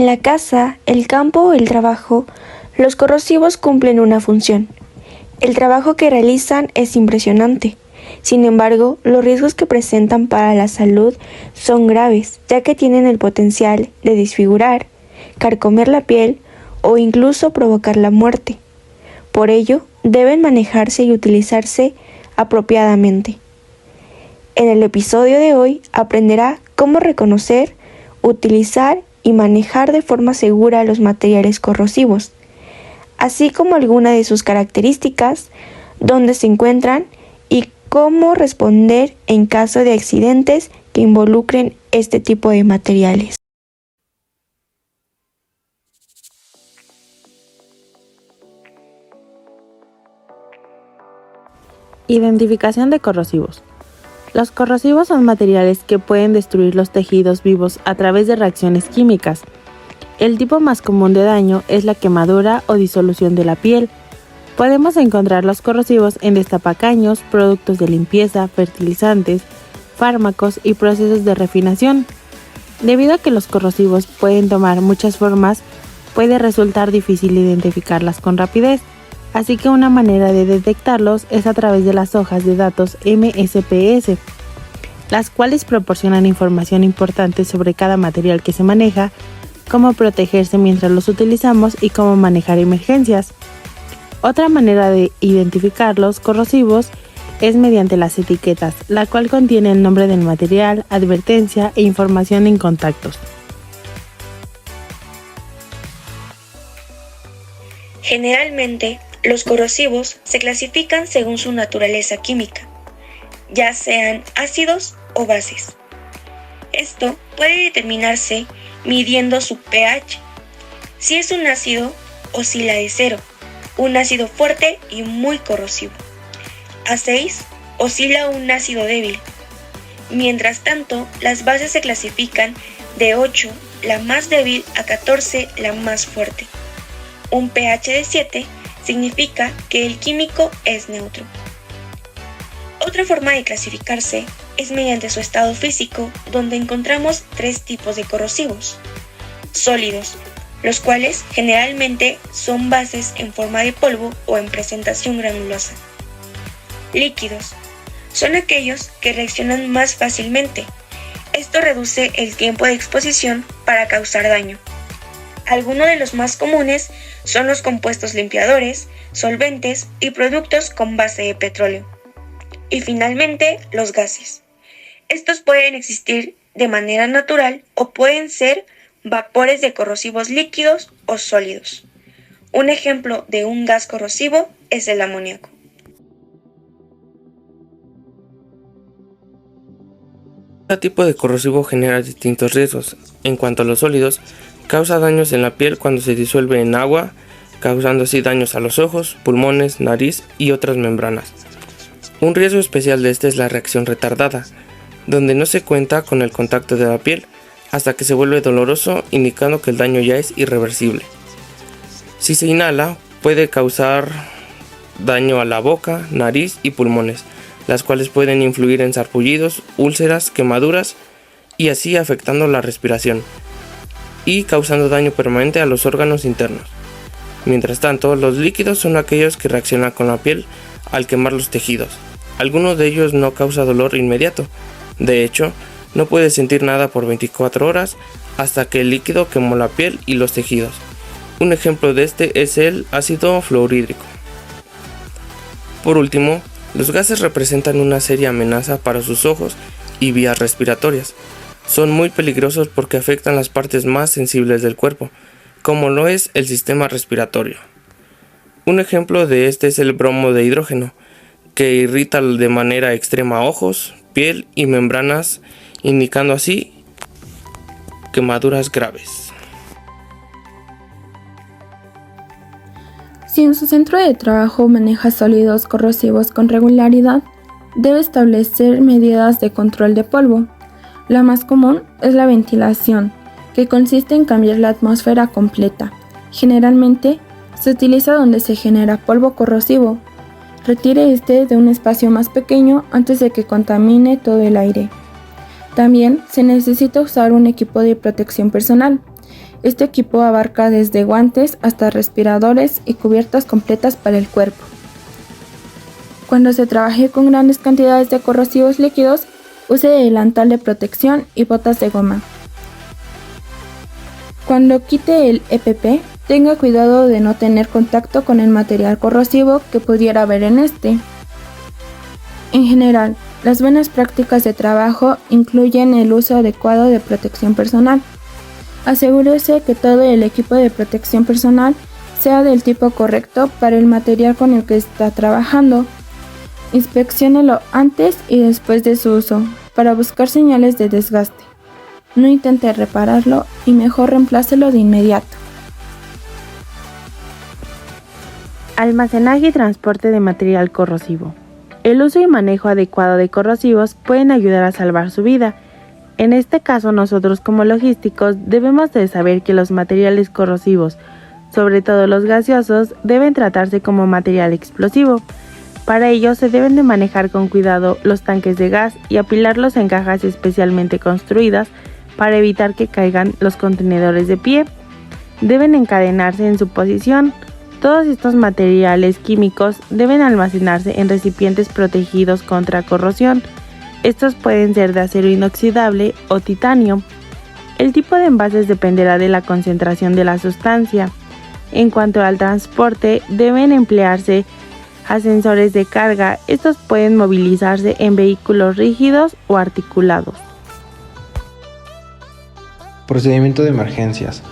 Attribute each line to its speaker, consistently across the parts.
Speaker 1: En la casa, el campo o el trabajo, los corrosivos cumplen una función. El trabajo que realizan es impresionante. Sin embargo, los riesgos que presentan para la salud son graves, ya que tienen el potencial de desfigurar, carcomer la piel o incluso provocar la muerte. Por ello, deben manejarse y utilizarse apropiadamente. En el episodio de hoy aprenderá cómo reconocer, utilizar y manejar de forma segura los materiales corrosivos, así como algunas de sus características, dónde se encuentran y cómo responder en caso de accidentes que involucren este tipo de materiales.
Speaker 2: Identificación de corrosivos. Los corrosivos son materiales que pueden destruir los tejidos vivos a través de reacciones químicas. El tipo más común de daño es la quemadura o disolución de la piel. Podemos encontrar los corrosivos en destapacaños, productos de limpieza, fertilizantes, fármacos y procesos de refinación. Debido a que los corrosivos pueden tomar muchas formas, puede resultar difícil identificarlas con rapidez. Así que una manera de detectarlos es a través de las hojas de datos MSPS, las cuales proporcionan información importante sobre cada material que se maneja, cómo protegerse mientras los utilizamos y cómo manejar emergencias. Otra manera de identificar los corrosivos es mediante las etiquetas, la cual contiene el nombre del material, advertencia e información en contactos.
Speaker 1: Generalmente, los corrosivos se clasifican según su naturaleza química, ya sean ácidos o bases. Esto puede determinarse midiendo su pH. Si es un ácido, oscila de 0, un ácido fuerte y muy corrosivo. A 6 oscila un ácido débil. Mientras tanto, las bases se clasifican de 8, la más débil, a 14, la más fuerte. Un pH de 7 significa que el químico es neutro. Otra forma de clasificarse es mediante su estado físico, donde encontramos 3 tipos de corrosivos. Sólidos, los cuales generalmente son bases en forma de polvo o en presentación granulosa. Líquidos, son aquellos que reaccionan más fácilmente. Esto reduce el tiempo de exposición para causar daño. Algunos de los más comunes son los compuestos limpiadores, solventes y productos con base de petróleo. Y finalmente, los gases. Estos pueden existir de manera natural o pueden ser vapores de corrosivos líquidos o sólidos. Un ejemplo de un gas corrosivo es el amoníaco.
Speaker 3: Cada tipo de corrosivo genera distintos riesgos. En cuanto a los sólidos, causa daños en la piel cuando se disuelve en agua, causando así daños a los ojos, pulmones, nariz y otras membranas. Un riesgo especial de este es la reacción retardada, donde no se cuenta con el contacto de la piel hasta que se vuelve doloroso, indicando que el daño ya es irreversible. Si se inhala, puede causar daño a la boca, nariz y pulmones, las cuales pueden influir en sarpullidos, úlceras, quemaduras y así afectando la respiración y causando daño permanente a los órganos internos. Mientras tanto, los líquidos son aquellos que reaccionan con la piel al quemar los tejidos. Algunos de ellos no causa dolor inmediato. De hecho, no puedes sentir nada por 24 horas hasta que el líquido quemó la piel y los tejidos. Un ejemplo de este es el ácido fluorhídrico. Por último, los gases representan una seria amenaza para sus ojos y vías respiratorias. Son muy peligrosos porque afectan las partes más sensibles del cuerpo, como lo es el sistema respiratorio. Un ejemplo de este es el bromo de hidrógeno, que irrita de manera extrema ojos, piel y membranas, indicando así quemaduras graves.
Speaker 4: Si en su centro de trabajo maneja sólidos corrosivos con regularidad, debe establecer medidas de control de polvo. La más común es la ventilación, que consiste en cambiar la atmósfera completa. Generalmente, se utiliza donde se genera polvo corrosivo. Retire este de un espacio más pequeño antes de que contamine todo el aire. También se necesita usar un equipo de protección personal. Este equipo abarca desde guantes hasta respiradores y cubiertas completas para el cuerpo. Cuando se trabaje con grandes cantidades de corrosivos líquidos, use delantal de protección y botas de goma. Cuando quite el EPP, tenga cuidado de no tener contacto con el material corrosivo que pudiera haber en este. En general, las buenas prácticas de trabajo incluyen el uso adecuado de protección personal. Asegúrese que todo el equipo de protección personal sea del tipo correcto para el material con el que está trabajando. Inspecciónelo antes y después de su uso para buscar señales de desgaste. No intente repararlo y mejor reemplácelo de inmediato.
Speaker 2: Almacenaje y transporte de material corrosivo. El uso y manejo adecuado de corrosivos pueden ayudar a salvar su vida. En este caso, nosotros como logísticos debemos de saber que los materiales corrosivos, sobre todo los gaseosos, deben tratarse como material explosivo. Para ello se deben de manejar con cuidado los tanques de gas y apilarlos en cajas especialmente construidas para evitar que caigan los contenedores de pie. Deben encadenarse en su posición. Todos estos materiales químicos deben almacenarse en recipientes protegidos contra corrosión. Estos pueden ser de acero inoxidable o titanio. El tipo de envases dependerá de la concentración de la sustancia. En cuanto al transporte, deben emplearse ascensores de carga. Estos pueden movilizarse en vehículos rígidos o articulados.
Speaker 5: Procedimiento de emergencias.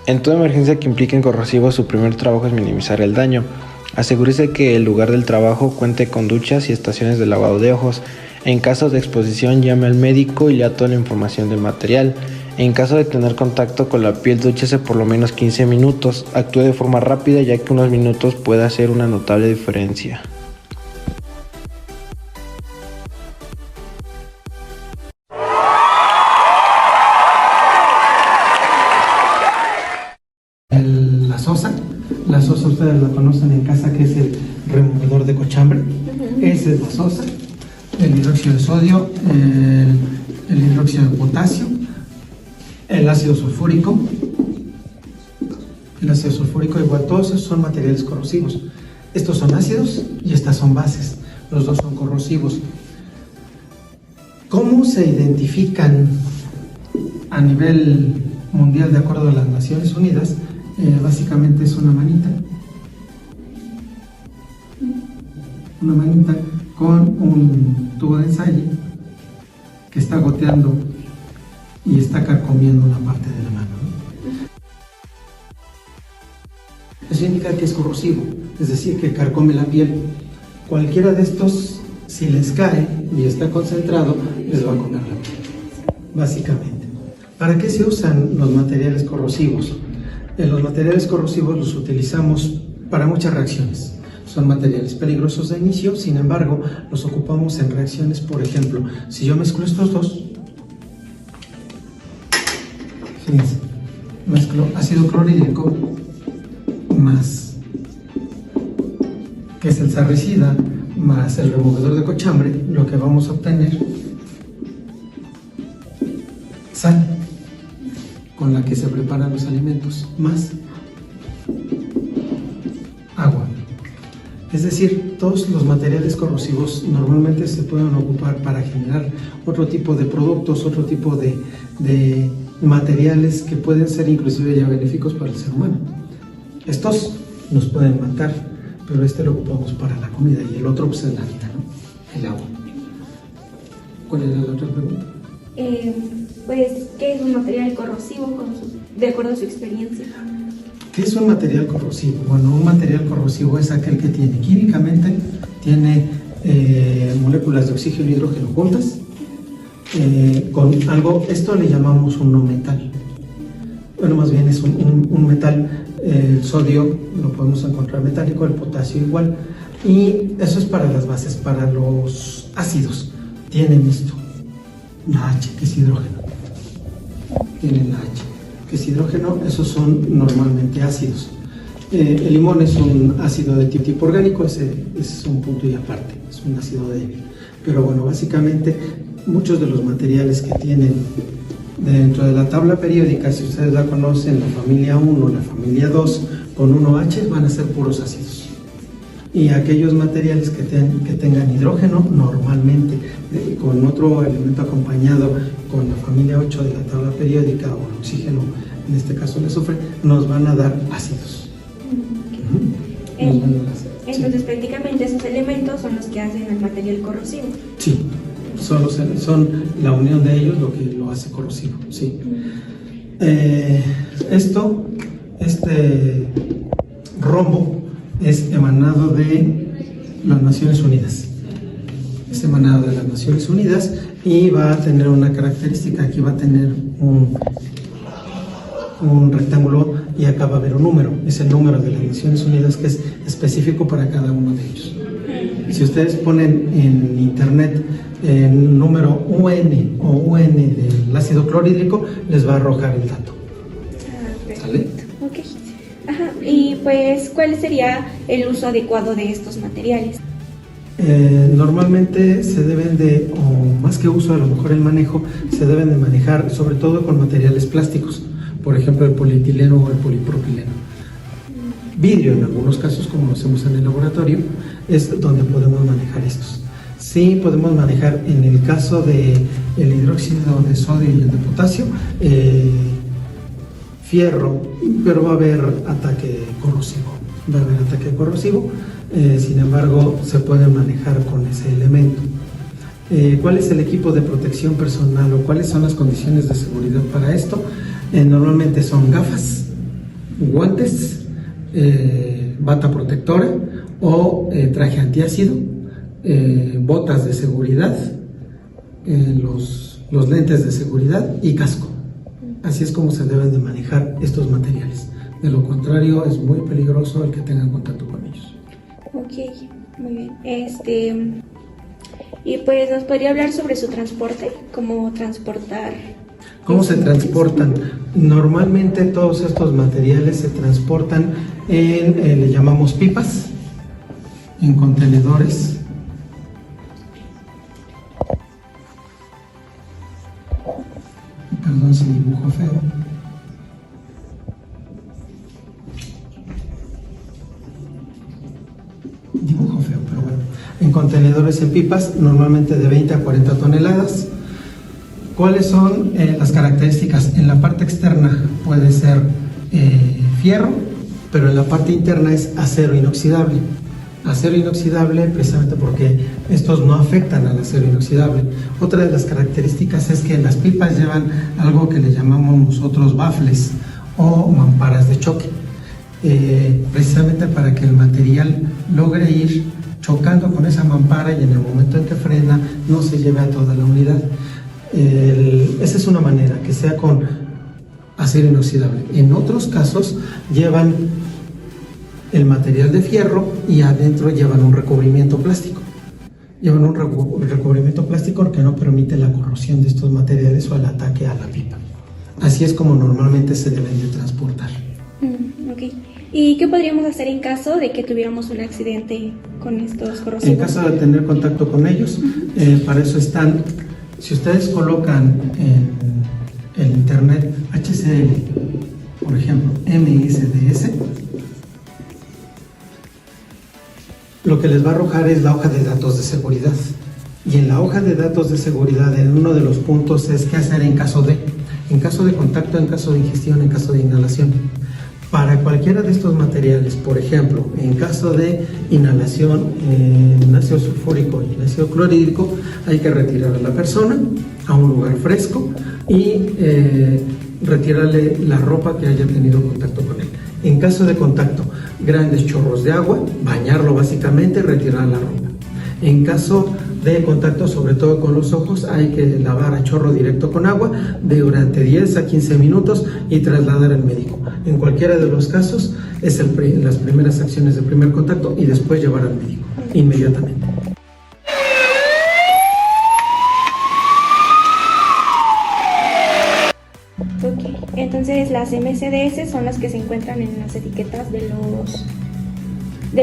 Speaker 5: En toda emergencia que implique corrosivos, su primer trabajo es minimizar el daño. Asegúrese que el lugar del trabajo cuente con duchas y estaciones de lavado de ojos. En caso de exposición, llame al médico y lea toda la información del material. En caso de tener contacto con la piel, dúchese por lo menos 15 minutos. Actúe de forma rápida, ya que unos minutos puede hacer una notable diferencia.
Speaker 6: La sosa ustedes la conocen en casa, que es el removedor de cochambre. Esa es la sosa. El hidróxido de sodio, el hidróxido de potasio, el ácido sulfúrico. El ácido sulfúrico, igual, todos esos son materiales corrosivos. Estos son ácidos y estas son bases. Los dos son corrosivos. ¿Cómo se identifican a nivel mundial de acuerdo a las Naciones Unidas? Básicamente es una manita con un tubo de ensayo que está goteando y está carcomiendo una parte de la mano, ¿no? Eso indica que es corrosivo, es decir, que carcome la piel. Cualquiera de estos, si les cae y está concentrado, les va a comer la piel, básicamente. ¿Para qué se usan los materiales corrosivos? Los materiales corrosivos los utilizamos para muchas reacciones. Son materiales peligrosos de inicio, sin embargo, los ocupamos en reacciones. Por ejemplo, si yo mezclo estos dos, fíjense, mezclo ácido clorhídrico más, que es el sarricida, más el removedor de cochambre, lo que vamos a obtener, sal, con la que se preparan los alimentos, más agua. Es decir, todos los materiales corrosivos normalmente se pueden ocupar para generar otro tipo de productos, otro tipo de materiales que pueden ser inclusive ya benéficos para el ser humano. Estos nos pueden matar, pero este lo ocupamos para la comida y el otro pues es la vida, ¿no? El agua. ¿Cuál era la otra pregunta?
Speaker 7: Pues, ¿qué es un material corrosivo de acuerdo a su experiencia?
Speaker 6: ¿Qué es un material corrosivo? Bueno, un material corrosivo es aquel que tiene químicamente, tiene moléculas de oxígeno y hidrógeno juntas, con algo, esto le llamamos un no metal. Bueno, más bien es un metal, el sodio lo podemos encontrar metálico, el potasio igual, y eso es para las bases. Para los ácidos tienen esto, la H, que es hidrógeno. Tienen la H, que es hidrógeno. Esos son normalmente ácidos. El limón es un ácido de tipo orgánico, ese es un punto y aparte, es un ácido débil. Pero bueno, básicamente muchos de los materiales que tienen Dentro de la tabla periódica, si ustedes la conocen, la familia 1, la familia 2, con 1H van a ser puros ácidos. Y aquellos materiales que tengan hidrógeno, normalmente con otro elemento acompañado con la familia 8 de la tabla periódica o el oxígeno, en este caso el azufre, nos van a dar ácidos.
Speaker 7: Entonces prácticamente esos elementos son los que hacen el material corrosivo.
Speaker 6: Sí, son la unión de ellos lo que lo hace corrosivo. Sí. Este rombo es emanado de las Naciones Unidas. Es emanado de las Naciones Unidas y va a tener una característica. Aquí va a tener un rectángulo y acá va a haber un número. Es el número de las Naciones Unidas que es específico para cada uno de ellos. Si ustedes ponen en internet el número UN o UN del ácido clorhídrico, les va a arrojar el dato. ¿Sale?
Speaker 7: Ok. Ajá. Y pues, ¿cuál sería el uso adecuado de estos materiales?
Speaker 6: Normalmente se deben de, o más que uso, a lo mejor el manejo, se deben de manejar sobre todo con materiales plásticos, por ejemplo el polietileno o el polipropileno. Vidrio en algunos casos, como lo hacemos en el laboratorio, es donde podemos manejar estos. Sí podemos manejar en el caso del hidróxido de sodio y el de potasio, fierro, pero va a haber ataque corrosivo. Sin embargo, se puede manejar con ese elemento. ¿Cuál es el equipo de protección personal o cuáles son las condiciones de seguridad para esto? Normalmente son gafas, guantes, bata protectora o traje antiácido, botas de seguridad, los lentes de seguridad y casco. Así es como se deben de manejar estos materiales. De lo contrario, es muy peligroso el que tengan contacto con ellos.
Speaker 7: Ok, muy bien. Y pues, ¿nos podría hablar sobre su transporte? ¿Cómo transportar?
Speaker 6: ¿Cómo se transportan? Normalmente todos estos materiales se transportan le llamamos pipas, en contenedores. Perdón si dibujo feo. Dibujo feo, pero bueno. En contenedores en pipas, normalmente de 20 a 40 toneladas. ¿Cuáles son las características? En la parte externa puede ser fierro, pero en la parte interna es acero inoxidable. Acero inoxidable precisamente porque estos no afectan al acero inoxidable. Otra de las características es que las pipas llevan algo que le llamamos nosotros bafles o mamparas de choque, precisamente para que el material logre ir chocando con esa mampara y en el momento en que frena no se lleve a toda la unidad. Esa es una manera, que sea con acero inoxidable. En otros casos llevan el material de fierro y adentro llevan un recubrimiento plástico. Llevan un recubrimiento plástico que no permite la corrosión de estos materiales o el ataque a la pipa. Así es como normalmente se deben de transportar.
Speaker 7: Ok. ¿Y qué podríamos hacer en caso de que tuviéramos un accidente con estos corrosivos?
Speaker 6: En caso de tener contacto con ellos, para eso están. Si ustedes colocan en el internet HCL, por ejemplo, MSDS, lo que les va a arrojar es la hoja de datos de seguridad. Y en la hoja de datos de seguridad, en uno de los puntos es qué hacer en caso de contacto, en caso de ingestión, en caso de inhalación. Para cualquiera de estos materiales, por ejemplo, en caso de inhalación en ácido sulfúrico y en ácido clorhídrico, hay que retirar a la persona a un lugar fresco y retirarle la ropa que haya tenido contacto con él. En caso de contacto, grandes chorros de agua, bañarlo básicamente y retirar la ropa. En caso de contacto, sobre todo con los ojos, hay que lavar a chorro directo con agua durante 10 a 15 minutos y trasladar al médico. En cualquiera de los casos, es las primeras acciones de primer contacto y después llevar al médico inmediatamente.
Speaker 7: Ok, entonces las MCDS son las que se encuentran en las etiquetas de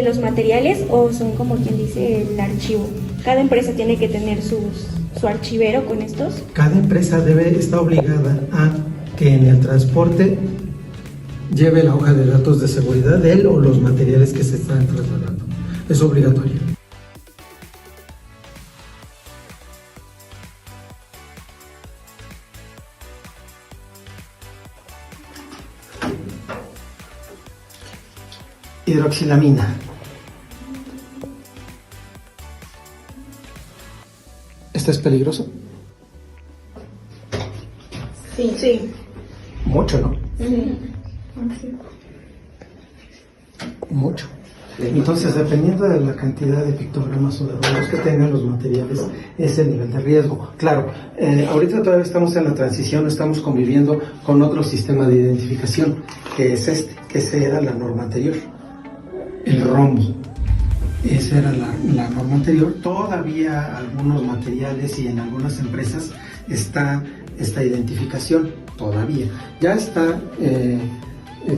Speaker 7: los materiales, o son como quien dice el archivo. Cada empresa tiene que tener su archivero con estos?
Speaker 6: Cada empresa está obligada a que en el transporte lleve la hoja de datos de seguridad de él o los materiales que se están trasladando. Es obligatorio. Hidroxilamina. ¿Esto es peligroso?
Speaker 7: Sí.
Speaker 6: Mucho, ¿no?
Speaker 7: Sí.
Speaker 6: Mucho. Entonces, dependiendo de la cantidad de pictogramas o de rollos que tengan los materiales, es el nivel de riesgo. Claro, ahorita todavía estamos en la transición, estamos conviviendo con otro sistema de identificación, que es que esa era la norma anterior, el rombo. Esa era la norma anterior. Todavía algunos materiales y en algunas empresas está esta identificación, todavía. Ya está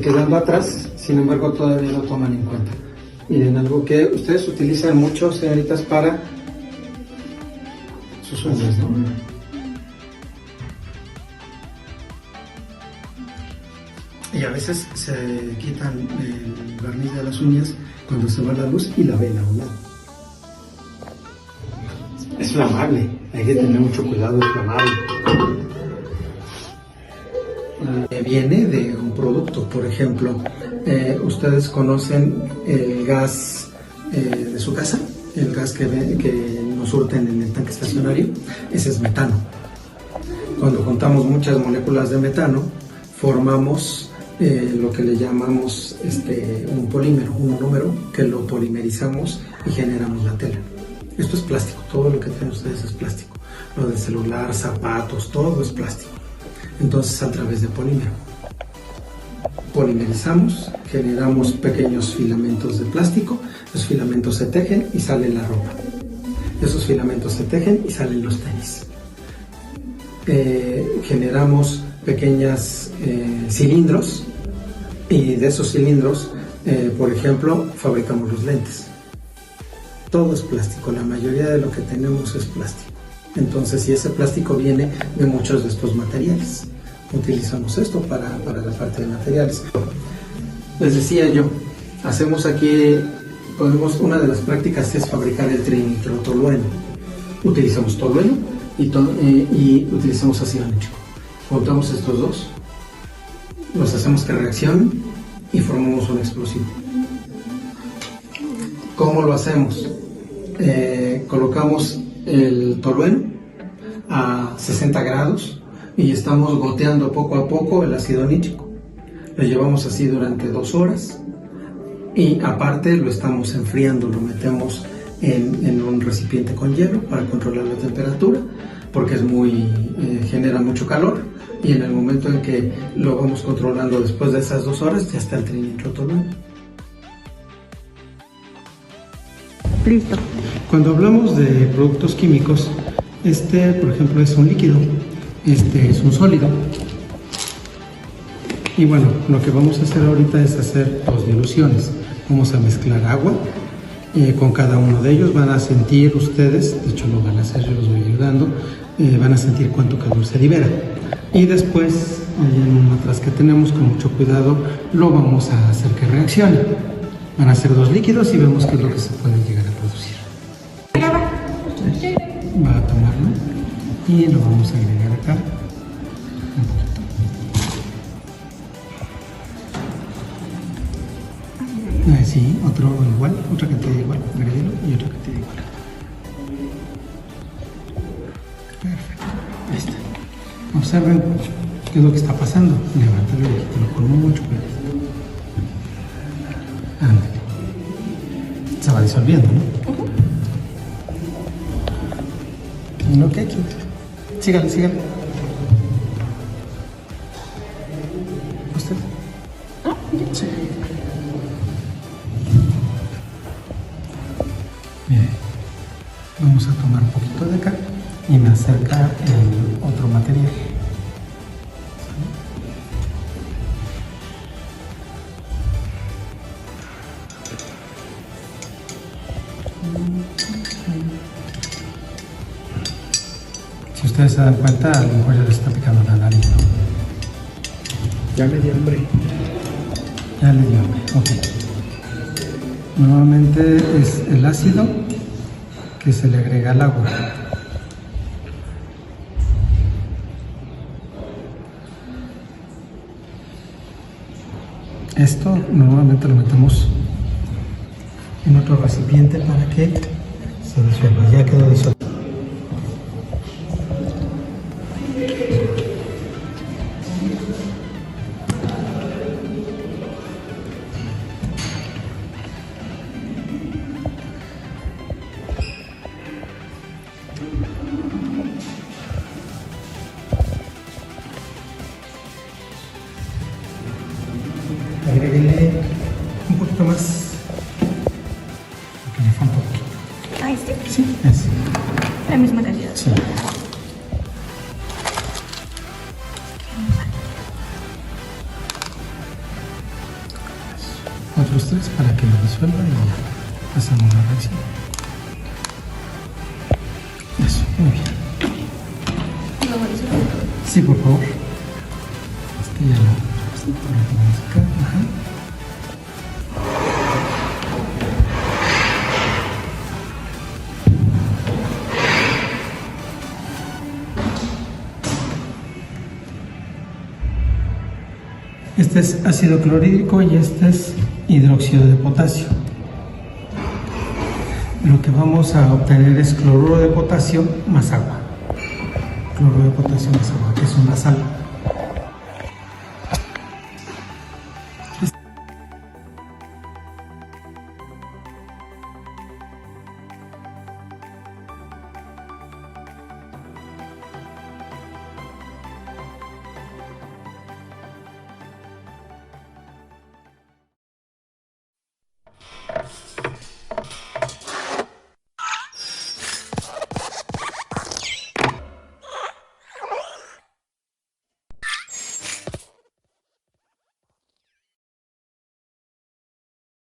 Speaker 6: quedando atrás, sin embargo todavía lo toman en cuenta. Miren, algo que ustedes utilizan mucho, señoritas, para sus uñas, ¿no? Y a veces se quitan el barniz de las uñas cuando se va la luz y la ven a un lado. Es flamable, hay que tener mucho cuidado, es flamable. Viene de un producto, por ejemplo, ustedes conocen el gas de su casa, el gas que nos surten en el tanque estacionario, ese es metano. Cuando juntamos muchas moléculas de metano, formamos lo que le llamamos un polímero, un monómero, que lo polimerizamos y generamos la tela. Esto es plástico, todo lo que tienen ustedes es plástico. Lo del celular, zapatos, todo es plástico. Entonces, a través de polímero. Polimerizamos, generamos pequeños filamentos de plástico, los filamentos se tejen y sale la ropa. Esos filamentos se tejen y salen los tenis. Generamos pequeños cilindros y de esos cilindros, por ejemplo, fabricamos los lentes. Todo es plástico, la mayoría de lo que tenemos es plástico. Entonces, si ese plástico viene de muchos de estos materiales, utilizamos esto para la parte de materiales. Les decía yo, hacemos aquí, una de las prácticas es fabricar el trinitrotolueno. Utilizamos tolueno y utilizamos ácido nítrico. Juntamos estos dos, los hacemos que reaccionen y formamos un explosivo. ¿Cómo lo hacemos? Colocamos el tolueno a 60 grados y estamos goteando poco a poco el ácido nítrico. Lo llevamos así durante 2 horas y aparte lo estamos enfriando, lo metemos en un recipiente con hielo para controlar la temperatura porque genera mucho calor y en el momento en que lo vamos controlando después de esas 2 horas ya está el trinitrotolueno.
Speaker 2: Listo.
Speaker 6: Cuando hablamos de productos químicos, por ejemplo, es un líquido, es un sólido. Y bueno, lo que vamos a hacer ahorita es hacer 2 diluciones. Vamos a mezclar agua con cada uno de ellos. Van a sentir ustedes, de hecho lo van a hacer, yo los voy ayudando, van a sentir cuánto calor se libera. Y después, allá en un atrás que tenemos, con mucho cuidado, lo vamos a hacer que reaccione. Van a ser 2 líquidos y vemos qué es lo que se puede llegar a producir. Va a tomarlo y lo vamos a agregar acá un poquito. Sí, otro igual, otra cantidad igual, agreguelo y otra cantidad igual. Perfecto, ahí está. Observen qué es lo que está pasando. Levántalo y quítalo con mucho cuidado. Ándale. Se va disolviendo, ¿no? Ok, sígale. ¿Usted? Sí. Bien. Vamos a tomar un poquito de acá y me acerca el otro material. ustedes se dan cuenta, a lo mejor ya les está picando la nariz, ¿no?
Speaker 5: Ya me dio hambre.
Speaker 6: Ya les dio hambre, ok. Nuevamente es el ácido que se le agrega al agua. Esto normalmente lo metemos en otro recipiente para que se disuelva. Ya quedó disuelto. Agréguele un poquito más, porque le falta un poquito.
Speaker 7: ¿A este?
Speaker 6: Sí, es.
Speaker 7: La misma cantidad.
Speaker 6: Sí. Otros 3 para que lo disuelva y ya hacemos la reacción. Eso, muy bien. Sí, por favor. Este ya lo ponemos acá. Ajá. Este es ácido clorhídrico y este es hidróxido de potasio. Lo que vamos a obtener es cloruro de potasio más agua. Cloruro de potasio más agua, que es una sal.